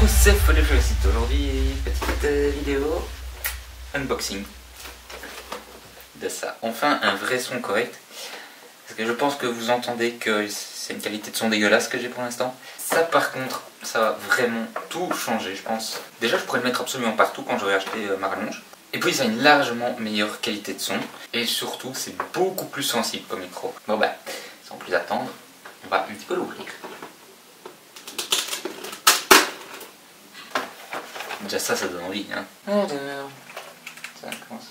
tous, c'est Follet-Fleursite. Aujourd'hui, petite vidéo unboxing de ça. Enfin, un vrai son correct. Parce que je pense que vous entendez que c'est une qualité de son dégueulasse que j'ai pour l'instant. Ça, par contre, ça va vraiment tout changer, je pense. Déjà, je pourrais le mettre absolument partout quand j'aurai acheté ma rallonge. Et puis, ça a une largement meilleure qualité de son. Et surtout, c'est beaucoup plus sensible comme micro. Bon, bah, sans plus attendre, on va un petit peu l'ouvrir. Déjà ça donne envie, hein. Alors, ça commence.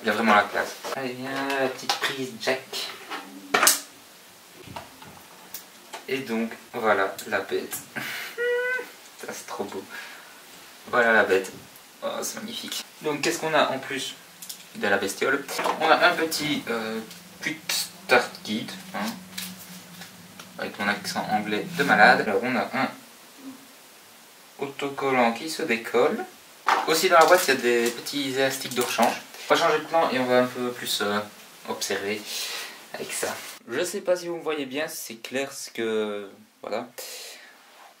Il y a vraiment la classe. Allez, viens, la petite prise jack. Et donc, voilà la bête. Ça, c'est trop beau. Voilà la bête. Oh, c'est magnifique. Donc, qu'est-ce qu'on a en plus de la bestiole? On a un petit Quick Start Guide, hein, avec mon accent anglais de malade. Alors on a un autocollant qui se décolle. Aussi dans la boîte il y a des petits élastiques de rechange. On va changer de plan et on va un peu plus observer avec ça. Je sais pas si vous me voyez bien, si c'est clair ce que... Voilà.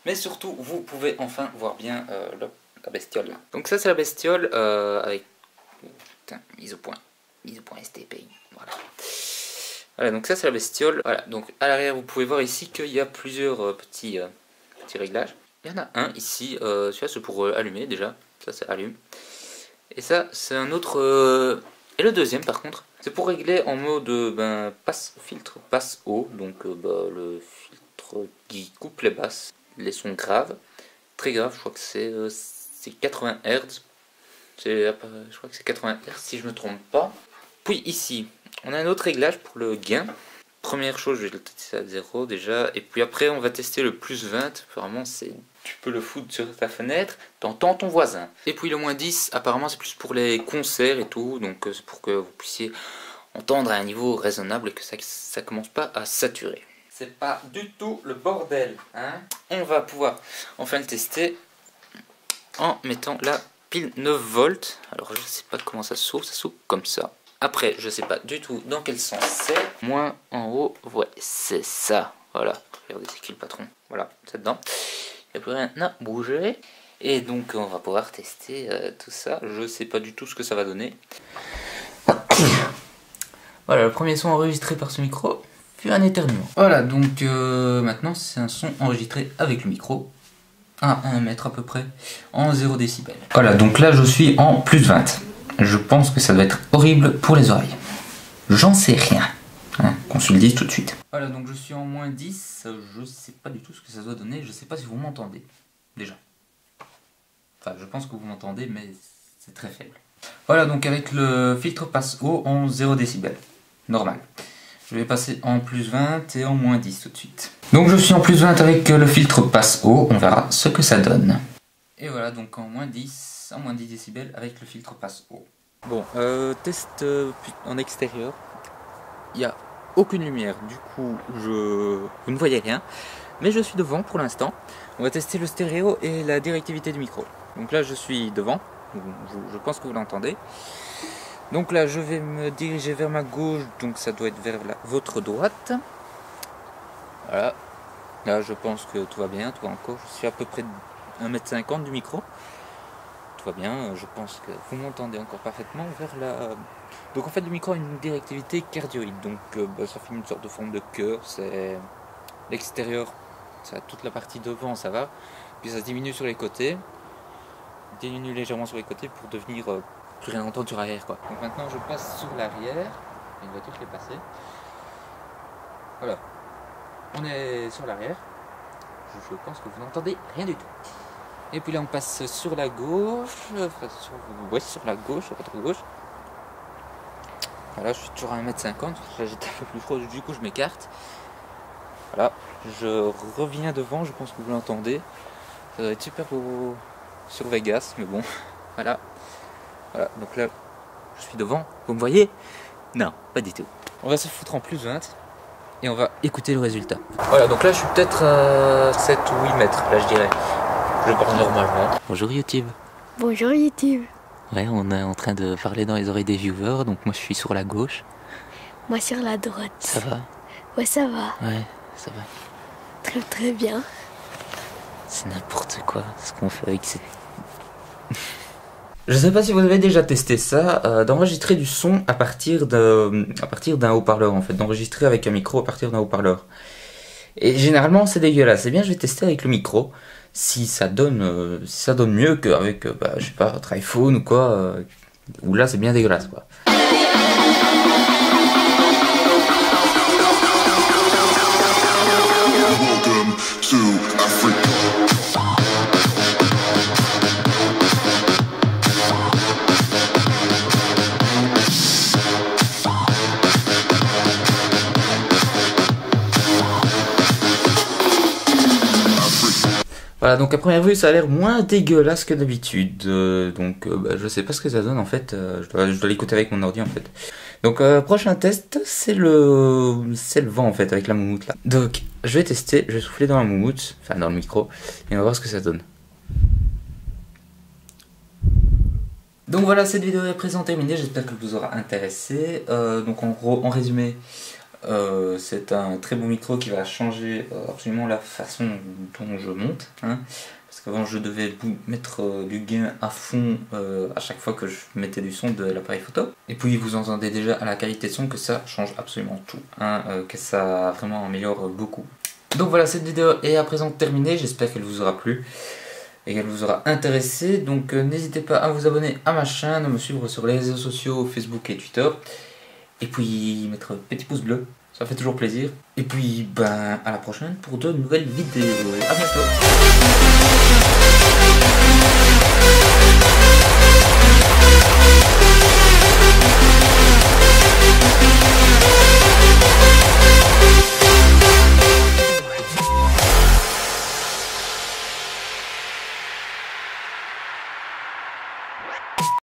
Mais surtout vous pouvez enfin voir bien la bestiole là. Donc ça c'est la bestiole avec... Putain, mise au point. Mise au point STP. Voilà. Voilà, donc ça c'est la bestiole. Voilà, donc à l'arrière vous pouvez voir ici qu'il y a plusieurs petits réglages. Il y en a un ici, celui-là c'est pour allumer déjà, ça c'est allume. Et ça c'est un autre, et le deuxième par contre, c'est pour régler en mode filtre passe haut, donc le filtre qui coupe les basses, les sons graves, très graves, je crois que c'est 80 Hz, je crois que c'est 80 Hz si je ne me trompe pas. Puis ici, on a un autre réglage pour le gain. Première chose, je vais le tester à 0 déjà. Et puis après, on va tester le plus 20. Apparemment, tu peux le foutre sur ta fenêtre, t'entends ton voisin. Et puis le moins 10, apparemment, c'est plus pour les concerts et tout. Donc c'est pour que vous puissiez entendre à un niveau raisonnable et que ça commence pas à saturer. C'est pas du tout le bordel, hein. On va pouvoir enfin le tester en mettant la pile 9 volts. Alors je sais pas comment ça s'ouvre comme ça. Après, je sais pas du tout dans quel sens c'est. Moins en haut, ouais, c'est ça. Voilà, regardez, c'est qui le patron? Voilà, c'est dedans. Il n'y a plus rien à bouger. Et donc, on va pouvoir tester tout ça. Je sais pas du tout ce que ça va donner. Voilà, le premier son enregistré par ce micro fut un éternuement. Voilà, donc maintenant, c'est un son enregistré avec le micro. À 1 mètre à peu près, en 0 décibels. Voilà, donc là, je suis en plus 20. Je pense que ça doit être horrible pour les oreilles. J'en sais rien. Hein, qu'on se le dise tout de suite. Voilà, donc je suis en moins 10. Je sais pas du tout ce que ça doit donner. Je sais pas si vous m'entendez. Déjà. Enfin, je pense que vous m'entendez, mais c'est très faible. Voilà, donc avec le filtre passe haut en 0 décibels. Normal. Je vais passer en plus 20 et en moins 10 tout de suite. Donc je suis en plus 20 avec le filtre passe haut. On verra ce que ça donne. Et voilà, donc en moins 10 décibels avec le filtre passe haut. Bon, test en extérieur. Il n'y a aucune lumière, du coup vous ne voyez rien. Mais je suis devant pour l'instant. On va tester le stéréo et la directivité du micro. Donc là je suis devant, je pense que vous l'entendez. Donc là je vais me diriger vers ma gauche, donc ça doit être vers votre droite. Voilà. Là je pense que tout va bien, tout va encore. Je suis à peu près 1,50 m du micro. Tout va bien, je pense que vous m'entendez encore parfaitement vers la... Donc en fait le micro a une directivité cardioïde, donc ça fait une sorte de forme de cœur, c'est l'extérieur, ça, toute la partie devant ça va, puis ça se diminue sur les côtés, diminue légèrement sur les côtés pour devenir plus rien entendre sur l'arrière quoi. Donc maintenant je passe sur l'arrière, une voiture qui est passée, voilà, on est sur l'arrière, je pense que vous n'entendez rien du tout. Et puis là on passe sur la gauche, sur la gauche, sur votre gauche. Voilà, je suis toujours à 1,50 m, là j'étais un peu plus proche, du coup je m'écarte. Voilà, je reviens devant, je pense que vous l'entendez. Ça doit être super beau sur Vegas, mais bon, voilà. Voilà, donc là je suis devant, vous me voyez? Non, pas du tout. On va se foutre en plus 20 et on va écouter le résultat. Voilà, donc là je suis peut-être à 7 ou 8 mètres, là je dirais. Je parle normalement. Bonjour YouTube. Bonjour YouTube. Ouais, on est en train de parler dans les oreilles des viewers, donc moi je suis sur la gauche. Moi sur la droite. Ça va? Ouais, ça va. Ouais, ça va. Très très bien. C'est n'importe quoi ce qu'on fait avec cette... Je sais pas si vous avez déjà testé ça, d'enregistrer du son à partir d'un haut-parleur en fait, d'enregistrer avec un micro à partir d'un haut-parleur. Et généralement c'est dégueulasse. Eh bien je vais tester avec le micro si ça donne mieux qu'avec je sais pas, votre iPhone ou quoi, où là c'est bien dégueulasse quoi. Welcome to Africa. Voilà, donc à première vue ça a l'air moins dégueulasse que d'habitude, je sais pas ce que ça donne en fait, je dois l'écouter avec mon ordi en fait. Donc prochain test c'est le vent en fait avec la moumoute là. Donc je vais tester, je vais souffler dans la moumoute, enfin dans le micro, et on va voir ce que ça donne. Donc voilà, cette vidéo est présent terminée, j'espère qu'elle vous aura intéressé. Donc en gros, en résumé, c'est un très bon micro qui va changer absolument la façon dont je monte, hein, parce qu'avant je devais mettre du gain à fond à chaque fois que je mettais du son de l'appareil photo. Et puis vous entendez déjà à la qualité de son que ça change absolument tout, hein, que ça vraiment améliore beaucoup. Donc voilà, cette vidéo est à présent terminée, j'espère qu'elle vous aura plu et qu'elle vous aura intéressé. Donc n'hésitez pas à vous abonner à ma chaîne, à me suivre sur les réseaux sociaux Facebook et Twitter. Et puis mettre un petit pouce bleu, ça fait toujours plaisir. Et puis à la prochaine pour de nouvelles vidéos. À bientôt.